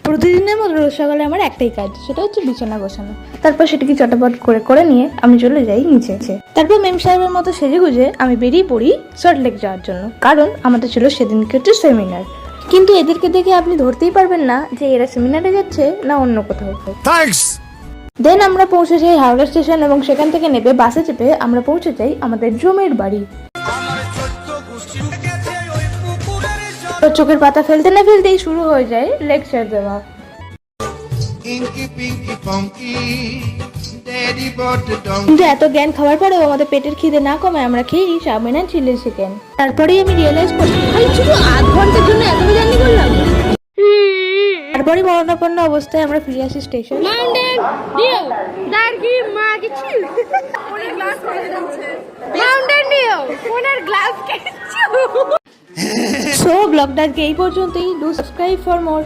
প্রতিদিনের মতো রোজ সকালে আমার একটাই কাজ, সেটা হচ্ছে বিছানা গোছানো। তারপর সেটাকে চটাপট করে নিয়ে আমি চলে যাই নিচে। তারপর মেম সাহেবের মতো সেজে গুজে আমি বেরিয়ে পড়ি সল্টলেক যাওয়ার জন্য, কারণ আমাদের ছিল সেদিনকে হচ্ছে সেমিনার। কিন্তু এদেরকে দেখে আপনি ধরতেই পারবেন না যে এরা সেমিনারে যাচ্ছে না অন্য কোথাও। দেন আমরা পৌঁছে যাই হাওড়া স্টেশন এবং সেখান থেকে নেবে বাসে চেপে আমরা পৌঁছে যাই আমাদের জমের বাড়ি। চোখের পাতা ফেলতে না ফেলতেই শুরু হয়ে যায় লেকচার দেওয়া। কিন্তু এত জ্ঞান খাওয়ার পরেও আমাদের পেটের খিদে না কমে আমরা খেয়ে নিই চাউমিন আর চিলি চিকেন। তারপরেই আমি রিয়েলাইজ করছি শুধু আধ ঘন্টার জন্য এতটা জার্নি করলাম। তারপরে মরণাপন্ন অবস্থায় আমরা ফিরে আসি স্টেশন। সো ব্লগটা এই পর্যন্তই। Do subscribe for more.